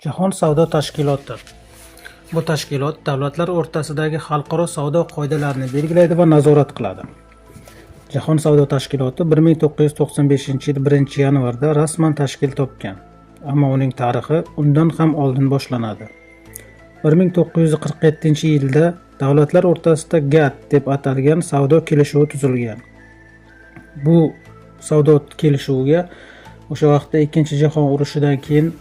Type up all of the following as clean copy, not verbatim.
Jahon savdo tashkiloti. Bu tashkilot davlatlar o'rtasidagi xalqaro savdo qoidalarini belgilaydi va nazorat qiladi. Jahon savdo tashkiloti 1995-yil 1-yanvarda rasman tashkil topgan, ammo uning tarixi undan ham oldin boshlanadi. 1947-yilda davlatlar o'rtasida GATT deb atalgan savdo kelishuvi tuzilgan. Bu savdo kelishuviga o'sha vaqtda Ikkinchi jahon urushidan keyin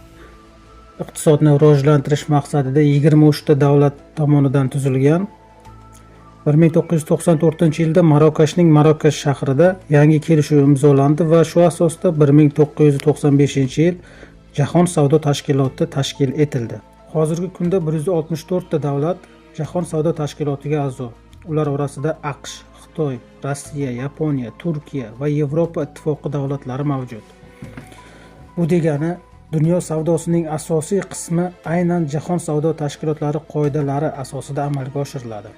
iqtisodni rivojlantirish maqsadida 23 ta davlat tomonidan tuzilgan. 1994-yilda Marokashning Marokash shahrida yangi kelishuv imzolandi va shu asosda 1995-yil Jahon savdo tashkiloti tashkil etildi. Hozirgi kunda 164 ta davlat Jahon savdo tashkilotiga a'zo. Ular orasida AQSh, Xitoy, Rossiya, Yaponiya, Turkiya va Yevropa ittifoqi davlatlari mavjud. Bu degani dunyo savdosining asosiy qismi aynan Jahon savdo tashkilotlari qoidalari asosida amalga oshiriladi.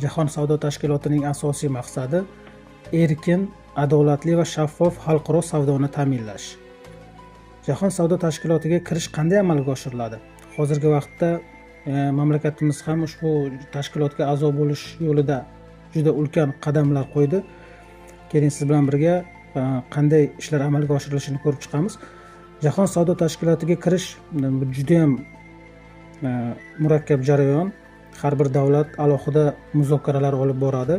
Jahon savdo tashkilotining asosiy maqsadi erkin, adolatli va shaffof xalqaro savdoni ta'minlash. Jahon savdo tashkilotiga kirish qanday amalga oshiriladi? Hozirgi vaqtda mamlakatimiz ham ushbu tashkilotga a'zo bo'lish yo'lida juda ulkan qadamlar qo'ydi. Keling siz bilan birga qanday ishlar amalga oshirilishini ko'rib chiqamiz. Jahon savdo tashkilotiga kirish juda ham murakkab jarayon. Har bir davlat alohida muzokaralar olib boradi.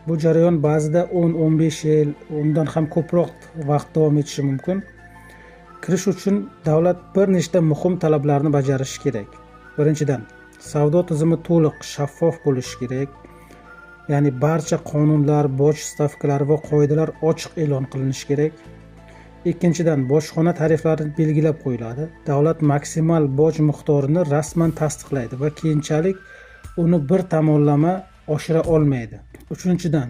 Bu jarayon ba'zida 10-15 yil, undan ham ko'proq vaqt davom etishi mumkin. Kirish uchun davlat bir nechta muhim talablarni bajarishi kerak. Birinchidan, savdo tizimi to'liq shaffof bo'lishi kerak. Ya'ni barcha qonunlar, boj stavkalari va qoidalar ochiq e'lon qilinishi kerak. Ikkinchidan, bojxona tariflari belgilab qo'yiladi. Davlat maksimal boj miqdorini rasman tasdiqlaydi va keyinchalik uni bir tomonlama oshira olmaydi. Uchinchidan,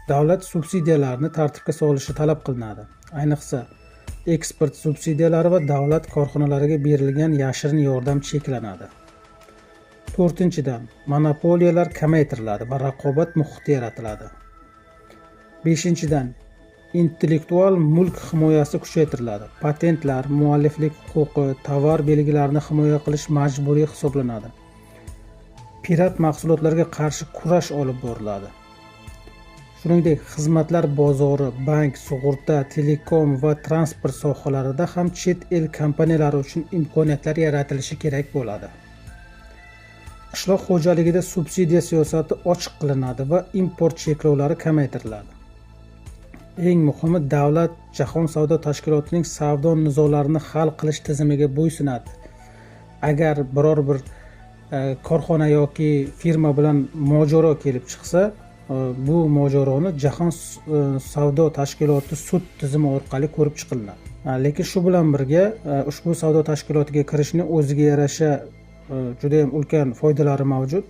davlat subsidiyalarni tartibga solishi talab qilinadi. Ayniqsa, eksport subsidiyalari va davlat korxonalariga berilgan yashirin yordam cheklanadi. To'rtinchidan, monopoliyalar kamaytiriladi va raqobat muhiti yaratiladi. Beshinchidan, intellektual mulk himoyasi kuchaytiriladi. Patentlar, mualliflik huquqi, tovar belgilarini himoya qilish majburiy hisoblanadi. Pirat mahsulotlarga qarshi kurash olib boriladi. Shuningdek, xizmatlar bozori, bank, sug'urta, telekom va transport sohalarida ham chet el kompaniyalari uchun imkoniyatlar yaratilishi kerak bo'ladi. Qishloq xo'jaligida subsidiya siyosati ochiq qilinadi va import cheklovlari kamaytiriladi. Eng muhimi, davlat Jahon savdo tashkilotining savdo nizolarini hal qilish tizimiga bo'ysunadi. Agar biror bir korxona yoki firma bilan mojaro kelib chiqsa, bu mojaroni Jahon savdo tashkiloti sud tizimi orqali ko'rib chiqiladi. Lekin shu bilan birga ushbu savdo tashkilotiga kirishning o'ziga yarasha juda ham ulkan foydalari mavjud.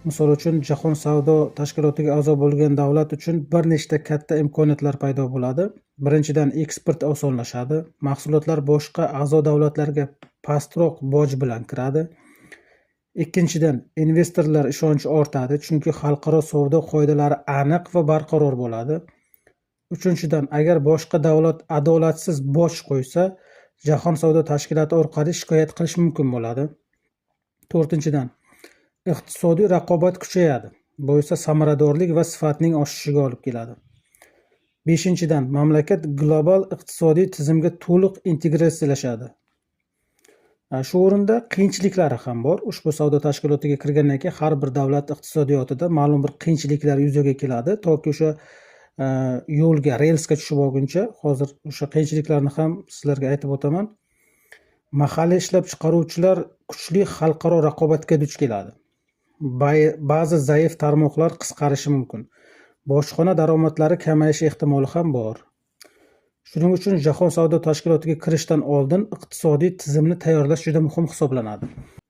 Misol uchun, Jahon savdo tashkilotiga a'zo bo'lgan davlat uchun bir nechta katta imkoniyatlar paydo bo'ladi. Birinchidan, eksport osonlashadi. Mahsulotlar boshqa a'zo davlatlarga pastroq boj bilan kiradi. Ikkinchidan, investorlar ishonchi ortadi, chunki xalqaro savdo qoidalari aniq va barqaror bo'ladi. Uchinchidan, agar boshqa davlat adolatsiz boj qo'ysa, Jahon savdo tashkiloti orqali shikoyat qilish mumkin bo'ladi. To'rtinchidan, iqtisodiy raqobat kuchayadi. Bu esa samaradorlik va sifatning oshishiga olib keladi. Beshinchidan, mamlakat global iqtisodiy tizimga to'liq integratsiyalashadi. Shu o'rinda qiyinchiliklari ham bor. Ushbu savdo tashkilotiga kirgandan keyin har bir davlat iqtisodiyotida ma'lum bir qiyinchiliklar yuzaga keladi, toki o'sha yo'lga, relsga tushib olguncha. Hozir o'sha qiyinchiliklarni ham sizlarga aytib o'taman. Mahalliy ishlab chiqaruvchilar kuchli xalqaro raqobatga duch keladi. Ba'zi zaif tarmoqlar qisqarishi mumkin. Bojxona daromadlari kamayishi ehtimoli ham bor. Shuning uchun Jahon savdo tashkilotiga kirishdan oldin iqtisodiy tizimni tayyorlash juda muhim hisoblanadi.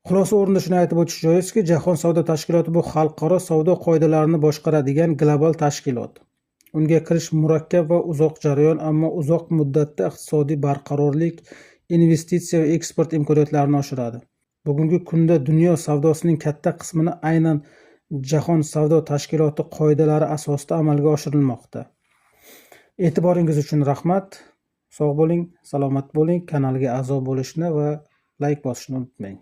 Xulosa o'rnida shuni aytib o'tish joizki, Jahon savdo tashkiloti bu xalqaro savdo qoidalarini boshqaradigan global tashkilot. Unga kirish murakkab va uzoq jarayon, ammo uzoq muddatda iqtisodiy barqarorlik, investitsiya va eksport imkoniyatlarini oshiradi. Bugungi kunda dunyo savdosining katta qismini aynan Jahon savdo tashkiloti qoidalari asosida amalga oshirilmoqda. E'tiboringiz uchun rahmat. Sog' bo'ling, salomat bo'ling, kanalga a'zo bo'lishni va layk bosishni unutmang.